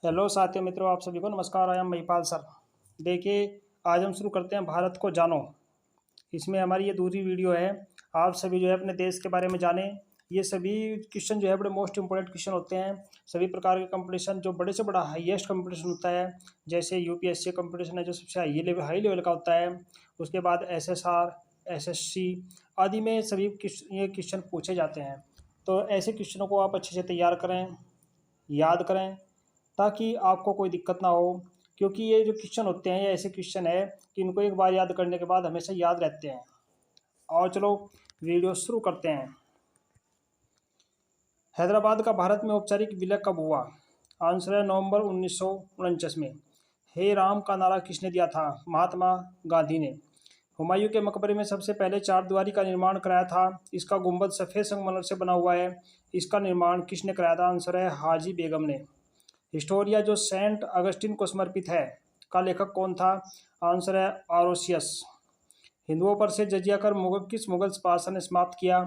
Hello साथियों मित्रों, आप सभी को नमस्कार। I am Mahipal sir. देखिए, आज हम शुरू करते हैं भारत को जानो। इसमें हमारी ये दूसरी वीडियो है। आप सभी जो है अपने देश के बारे में जानें। ये सभी क्वेश्चन जो है बड़े मोस्ट इंपॉर्टेंट क्वेश्चन होते हैं। सभी प्रकार के कंपटीशन जो बड़े से बड़ा हाईएस्ट कंपटीशन होता है, जैसे यूपीएससी कंपटीशन है जो सबसे हाई लेवल का होता है। उसके बाद एसएसआर, एसएससी आदि में सभी ये क्वेश्चन पूछे जाते हैं। तो ऐसे क्वेश्चनों को आप अच्छे से तैयार करें, याद करें, ताकि आपको कोई दिक्कत ना हो। क्योंकि ये जो क्वेश्चन होते हैं ये ऐसे क्वेश्चन है कि इनको एक बार याद करने के बाद हमेशा याद रहते हैं। और चलो वीडियो शुरू करते हैं। हैदराबाद का भारत में औपचारिक विलय कब हुआ? आंसर है नवंबर 1949 में। हे राम का नारा किसने दिया था? महात्मा गांधी ने। हुमायूं के मकबरे में सबसे पहले चारदीवारी का निर्माण कराया था। इसका गुंबद सफ़ेद संगमरमर से बना हुआ है। इसका निर्माण किसने कराया था? आंसर है हाजी बेगम ने। हिस्टोरिया जो सेंट अगस्टिन को समर्पित है, का लेखक कौन था? आंसर है आरोसियस। हिंदुओं पर से जजिया कर किस मुगल शासक ने समाप्त किया?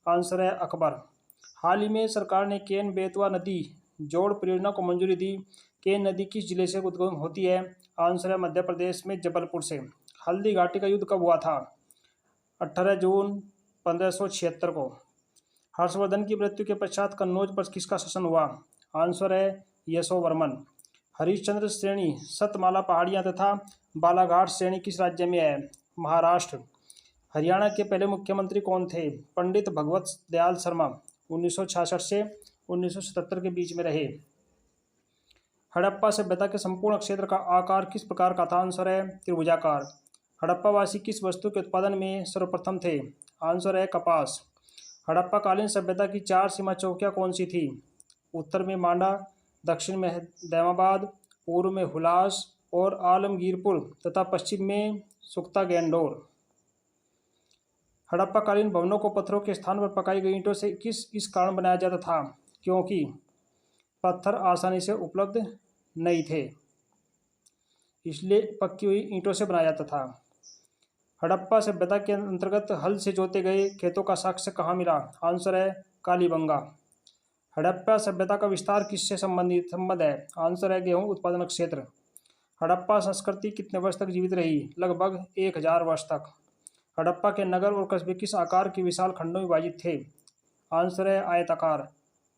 आंसर है अकबर। हाल ही में सरकार ने केन बेतवा नदी जोड़ परियोजना को मंजूरी दी। केन नदी किस जिले से उद्गम होती है? आंसर है मध्य प्रदेश में जबलपुर से। हल्दी घाटी का युद्ध कब हुआ था? 18 जून 1576 को। हर्षवर्धन की मृत्यु के पश्चात कन्नौज पर किसका शासन हुआ? आंसर है यशोवर्मन। हरिश्चंद्र श्रेणी, सतमाला पहाड़ियाँ तथा बालाघाट श्रेणी किस राज्य में है? महाराष्ट्र। हरियाणा के पहले मुख्यमंत्री कौन थे? पंडित भगवत दयाल शर्मा। 1966 से 1977 के बीच में रहे। हड़प्पा सभ्यता के संपूर्ण क्षेत्र का आकार किस प्रकार का था? आंसर है त्रिभुजाकार। हड़प्पावासी किस वस्तु के उत्पादन में सर्वप्रथम थे? आंसर है कपास। हड़प्पाकालीन सभ्यता की चार सीमा चौकियाँ कौन सी थी? उत्तर में मांडा, दक्षिण में दैमाबाद, पूर्व में हुलास और आलमगीरपुर तथा पश्चिम में सुख्ता गैंडोर। हड़प्पाकालीन भवनों को पत्थरों के स्थान पर पकाई गई ईंटों से इस कारण बनाया जाता था क्योंकि पत्थर आसानी से उपलब्ध नहीं थे, इसलिए पक्की हुई ईंटों से बनाया जाता था। हड़प्पा सभ्यता के अंतर्गत हल से जोते गए खेतों का साक्ष्य कहाँ मिला? आंसर है कालीबंगा। हड़प्पा सभ्यता का विस्तार किससे संबंध है? आंसर है गेहूं उत्पादन क्षेत्र। हड़प्पा संस्कृति कितने वर्ष तक जीवित रही? लगभग 1000 वर्ष तक। हड़प्पा के नगर और कस्बे किस आकार के विशाल खंडों में विभाजित थे? आंसर है आयताकार।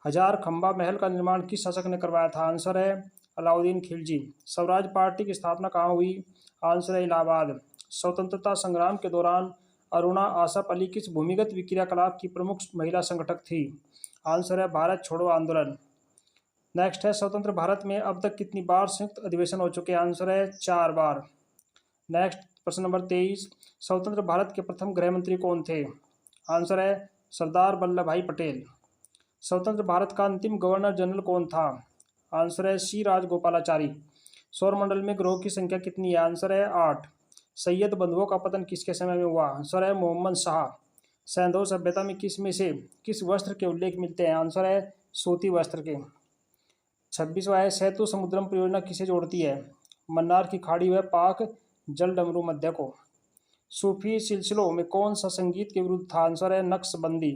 हजार खंबा महल का निर्माण किस शासक ने करवाया था? आंसर है अलाउद्दीन खिलजी। स्वराज पार्टी की स्थापना कहाँ हुई? आंसर है इलाहाबाद। स्वतंत्रता संग्राम के दौरान अरुणा आसफ अली किस भूमिगत क्रियाकलाप की प्रमुख महिला संगठक थी? आंसर है भारत छोड़ो आंदोलन। नेक्स्ट है स्वतंत्र भारत में अब तक कितनी बार संयुक्त अधिवेशन हो चुके हैं? आंसर है 4 बार। नेक्स्ट प्रश्न नंबर 23, स्वतंत्र भारत के प्रथम गृह मंत्री कौन थे? आंसर है सरदार वल्लभ भाई पटेल। स्वतंत्र भारत का अंतिम गवर्नर जनरल कौन था? आंसर है सी राजगोपालाचारी। सौरमंडल में ग्रहों की संख्या कितनी है? आंसर है 8। सैयद बंधुओं का पतन किसके समय में हुआ? आंसर है मोहम्मद शाह। सैंधव सभ्यता में किस वस्त्र के उल्लेख मिलते हैं? आंसर है सूती वस्त्र के। 26वां है सेतु समुद्रम परियोजना किसे जोड़ती है? मन्नार की खाड़ी व पाक जलडमरू मध्य को। सूफी सिलसिलों में कौन सा संगीत के विरुद्ध था? आंसर है नक्शबंदी।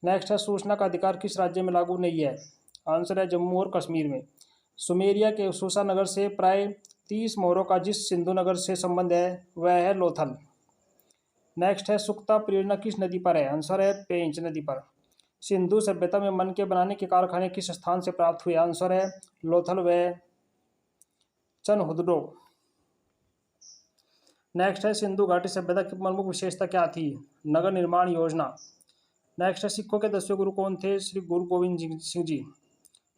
नेक्स्ट है सूचना का अधिकार किस राज्य में लागू नहीं है? आंसर है जम्मू और कश्मीर में। सुमेरिया के सूसा नगर से प्राय 30 मोहरों का जिस सिंधु नगर से संबंध है वह है लोथल। नेक्स्ट है सुख्ता परियोजना किस नदी पर है? आंसर है पेंच नदी पर। सिंधु सभ्यता में मन के बनाने के कारखाने किस स्थान से प्राप्त हुए? आंसर है लोथल व चनहुदडो। नेक्स्ट है सिंधु घाटी सभ्यता की प्रमुख विशेषता क्या थी? नगर निर्माण योजना। नेक्स्ट है सिखों के 10वें गुरु कौन थे? श्री गुरु गोविंद सिंह जी।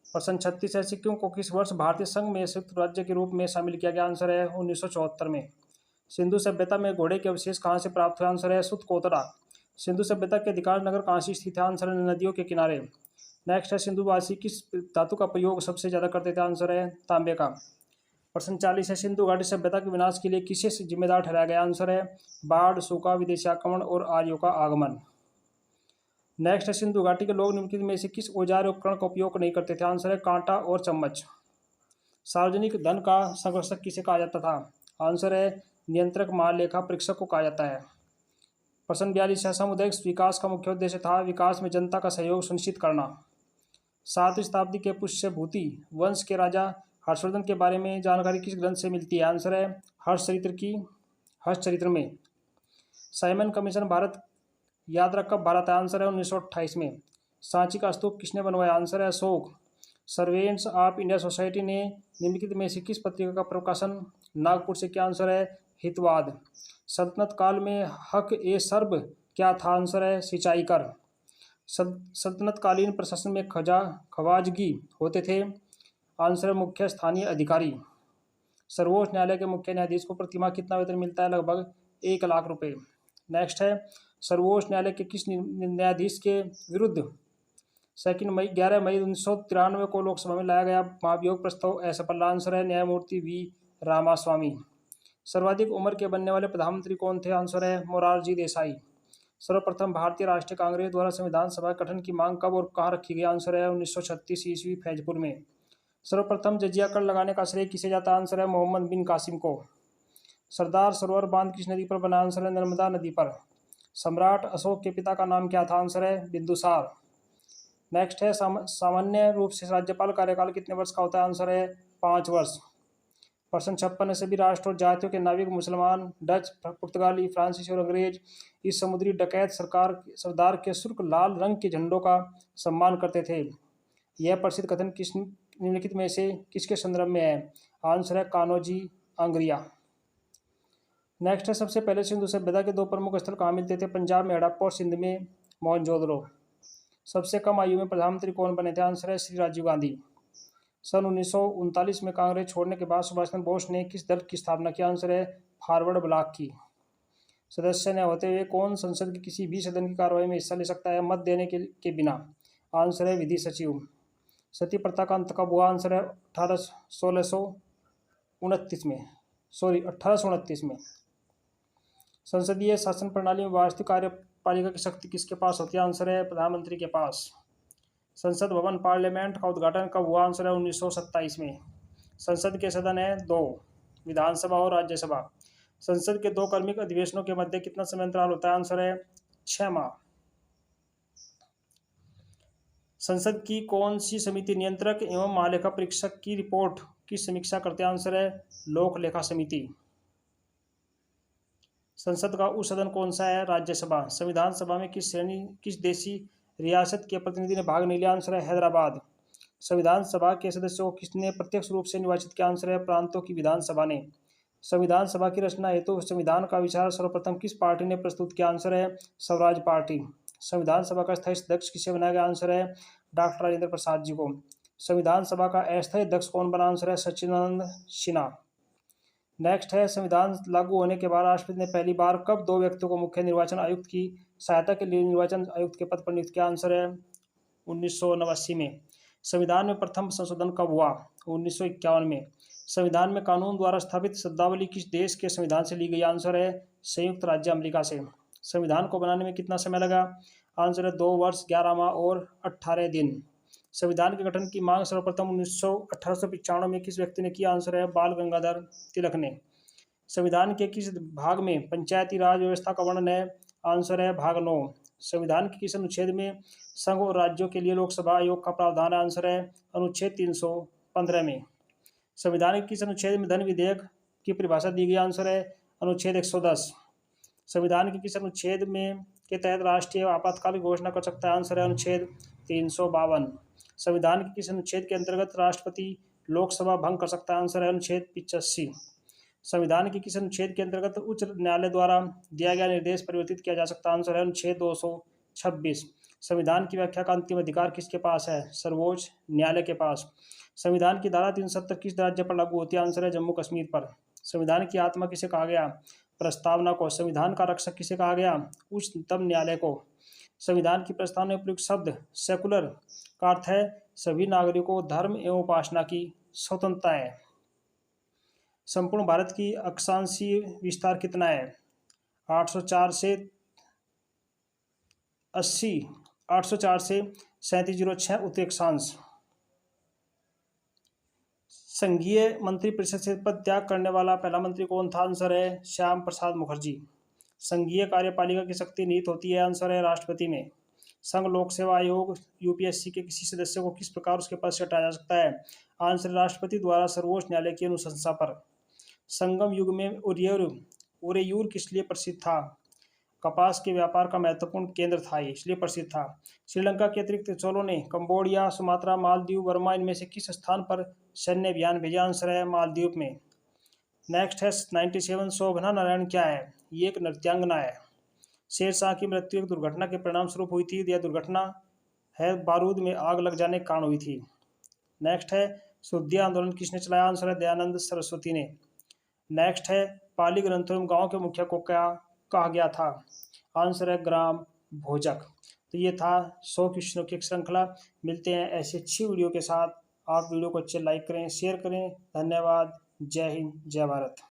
प्रश्न 36 है सिक्किम को किस वर्ष भारतीय संघ में संयुक्त राज्य के रूप में शामिल किया गया? आंसर है 1974 में। सिंधु सभ्यता में घोड़े के अवशेष कहाँ से प्राप्त हुए? आंसर है सुतकोतरा। सिंधु सभ्यता के अधिकांश नगर कहाँ से स्थित है? आंसर है नदियों के किनारे। नेक्स्ट है सिंधुवासी किस धातु का प्रयोग सबसे ज्यादा करते थे? आंसर है तांबे का। प्रश्न 40 है सिंधु घाटी सभ्यता के विनाश के लिए किसे जिम्मेदार ठहराया गया? आंसर है बाढ़, सूखा, विदेशी आक्रमण और आर्यों का आगमन। नेक्स्ट है सिंधु घाटी के लोग निम्नलिखित में से किस औजार उपकरण का उपयोग नहीं करते थे? आंसर है कांटा और चम्मच। सार्वजनिक धन का संरक्षक किसे कहा जाता था? आंसर है नियंत्रक महालेखा परीक्षक को कहा जाता है। प्रश्न 42 है सामुदायिक विकास का मुख्य उद्देश्य था? विकास में जनता का सहयोग सुनिश्चित करना। 7वीं शताब्दी के पुष्यभूति वंश के राजा हर्षवर्धन के बारे में जानकारी किस ग्रंथ से मिलती है? आंसर है हर्षचरित्र में। साइमन कमीशन भारत याद रख कब भारत है? आंसर है 1928 में। सांची का स्तूप किसने बनवाया? आंसर है Ashok. Servants of India society ने निम्नलिखित में से किस पत्रिका का प्रकाशन नागपुर से किया? आंसर है हितवाद। सल्तनत काल में हक ए सर्ब क्या था? आंसर है सिंचाई कर। सल्तनतकालीन प्रशासन में खवाजगी होते थे? आंसर है मुख्य स्थानीय अधिकारी। सर्वोच्च न्यायालय के मुख्य न्यायाधीश को प्रतिमाह कितना वेतन मिलता है? लगभग 1 लाख रुपए। नेक्स्ट है सर्वोच्च न्यायालय के किस न्यायाधीश के विरुद्ध 11 मई 1993 को लोकसभा में लाया गया महाभियोग प्रस्ताव असफल? आंसर है न्यायमूर्ति वी रामास्वामी। सर्वाधिक उम्र के बनने वाले प्रधानमंत्री कौन थे? आंसर है मोरारजी देसाई। सर्वप्रथम भारतीय राष्ट्रीय कांग्रेस द्वारा संविधान सभा गठन की मांग कब और कहाँ रखी गई? आंसर है 1936 ईस्वी फैजपुर में। सर्वप्रथम जजिया कर लगाने का श्रेय किसे जाता है? आंसर है मोहम्मद बिन कासिम को। सरदार सरोवर बांध किस नदी पर बना? आंसर है नर्मदा नदी पर। सम्राट अशोक के पिता का नाम क्या था? आंसर है बिंदुसार। नेक्स्ट है सामान्य रूप से राज्यपाल कार्यकाल कितने वर्ष का होता है? आंसर है 5 वर्ष। प्रश्न 56 में सभी राष्ट्र और जातियों के नाविक मुसलमान, डच, पुर्तगाली, फ्रांसीसी और अंग्रेज इस समुद्री डकैत सरदार के शुष्क लाल रंग के झंडों का सम्मान करते थे। यह प्रसिद्ध कथन निम्नलिखित में से किसके संदर्भ में है? आंसर है कान्होजी आंग्रिया। नेक्स्ट है सबसे पहले सिंधु सभ्यता के 2 प्रमुख स्थल कहाँ मिलते थे? पंजाब में हड़प्पा और सिंध में मोहनजोदड़ो। सबसे कम आयु में प्रधानमंत्री कौन बने थे? आंसर है श्री राजीव गांधी। सन 1939 में कांग्रेस छोड़ने के बाद सुभाष चंद्र बोस ने किस दल की स्थापना की? आंसर है फॉरवर्ड ब्लॉक की। सदस्य न होते हुए कौन संसद की किसी भी सदन की कार्रवाई में हिस्सा ले सकता है मत देने के बिना? आंसर है विधि सचिव। सती प्रथा का अंत कब हुआ? आंसर है 1829 में। संसदीय शासन प्रणाली में वास्तविक कार्यपालिका की शक्ति किसके पास होती है? आंसर है प्रधानमंत्री के पास। संसद भवन पार्लियामेंट का उद्घाटन कब हुआ? आंसर है 1927 में। संसद के सदन है 2, विधानसभा और राज्यसभा। संसद के 2 क्रमिक अधिवेशनों के मध्य कितना समय अंतराल होता है? आंसर है 6 माह। संसद की कौन सी समिति नियंत्रक एवं महालेखा परीक्षक की रिपोर्ट की समीक्षा करते हैं? आंसर है लोक लेखा समिति। संसद का उप सदन कौन सा है? राज्यसभा। संविधान सभा में किस देशी रियासत के प्रतिनिधि ने भाग नहीं लिया? आंसर है हैदराबाद। संविधान सभा के सदस्यों को किसने प्रत्यक्ष रूप से निर्वाचित किया? आंसर है प्रांतों की विधानसभा ने। संविधान सभा की रचना हेतु संविधान का विचार सर्वप्रथम किस पार्टी ने प्रस्तुत किया? आंसर है स्वराज पार्टी। संविधान सभा का स्थायी अध्यक्ष किसे बनाया गया? आंसर है डॉक्टर राजेंद्र प्रसाद जी को। संविधान सभा का अस्थायी अध्यक्ष कौन बना? आंसर है सच्चिदानंद सिन्हा। नेक्स्ट है संविधान लागू होने के बाद राष्ट्रपति ने पहली बार कब 2 व्यक्तियों को मुख्य निर्वाचन आयुक्त की सहायता के लिए निर्वाचन आयुक्त के पद पर नियुक्त किया? आंसर है 1989 में। संविधान में प्रथम संशोधन कब हुआ? 1951 में। संविधान में कानून द्वारा स्थापित शब्दावली किस देश के संविधान से ली गई? आंसर है संयुक्त राज्य अमेरिका से। संविधान को बनाने में कितना समय लगा? आंसर है 2 वर्ष 11 माह और 18 दिन। संविधान के गठन की मांग सर्वप्रथम 1895 में किस व्यक्ति ने किया? आंसर है बाल गंगाधर तिलक ने। संविधान के किस भाग में पंचायती राज व्यवस्था का वर्णन है? आंसर है भाग 9। संविधान के किस अनुच्छेद में संघ और राज्यों के लिए लोकसभा आयोग का प्रावधान है? आंसर है अनुच्छेद 315 में। संविधान के किस अनुच्छेद में धन विधेयक की परिभाषा दी गई? आंसर है अनुच्छेद 110। संविधान के किस अनुच्छेद में के तहत राष्ट्रीय आपातकाल की घोषणा कर सकता है? आंसर है अनुच्छेद 352। संविधान के किस अनुच्छेद के अंतर्गत राष्ट्रपति लोकसभा भंग कर सकता है? आंसर है अनुच्छेद 85। संविधान के किस अनुच्छेद के अंतर्गत उच्च न्यायालय द्वारा दिया गया निर्देश परिवर्तित किया जा सकता है? आंसर है अनुच्छेद 226। संविधान की व्याख्या का अंतिम अधिकार किसके पास है? सर्वोच्च न्यायालय के पास। संविधान की धारा 370 किस राज्य पर लागू होती है? आंसर है जम्मू कश्मीर पर। संविधान की आत्मा किसे कहा गया? प्रस्तावना को। संविधान का रक्षक किसे कहा गया? उच्चतम न्यायालय को। संविधान की प्रस्तावना में प्रयुक्त शब्द सेकुलर का अर्थ है सभी नागरिकों को धर्म एवं उपासना की स्वतंत्रता है। संपूर्ण भारत की अक्षांशीय विस्तार कितना है? 804 से 3706 उत्तरी अक्षांश। संघीय मंत्रिपरिषद से पद त्याग करने वाला पहला मंत्री कौन था? आंसर है श्याम प्रसाद मुखर्जी। संघीय कार्यपालिका की शक्ति निहित होती है? आंसर है राष्ट्रपति में। संघ लोक सेवा आयोग यूपीएससी के किसी सदस्य को किस प्रकार उसके पद से हटाया जा सकता है? आंसर, राष्ट्रपति द्वारा सर्वोच्च न्यायालय की अनुशंसा पर। संगम युग में उरेयूर किस लिए प्रसिद्ध था? कपास के व्यापार का महत्वपूर्ण केंद्र था, ये इसलिए प्रसिद्ध था। श्रीलंका के अतिरिक्त चोलों ने कंबोडिया, सुमात्रा, मालदीव, बर्मा इनमें से किस स्थान पर सैन्य अभियान भेजा? आंसर है मालदीव में। नेक्स्ट है 97, शोभना नारायण क्या है? ये एक नृत्यांगना है। शेरशाह की मृत्यु एक दुर्घटना के परिणाम स्वरूप हुई थी। यह दुर्घटना है बारूद में आग लग जाने के कारण हुई थी। नेक्स्ट है शुद्धि आंदोलन किसने चलाया? आंसर है दयानंद सरस्वती ने। नेक्स्ट है पाली ग्रंथों में गांव के मुखिया को क्या कहा गया था? आंसर है ग्राम भोजक। तो ये था 100 क्वेश्चनों की एक श्रृंखला। मिलते हैं ऐसी अच्छी वीडियो के साथ। आप वीडियो को अच्छे लाइक करें, शेयर करें। धन्यवाद। जय हिंद, जय भारत।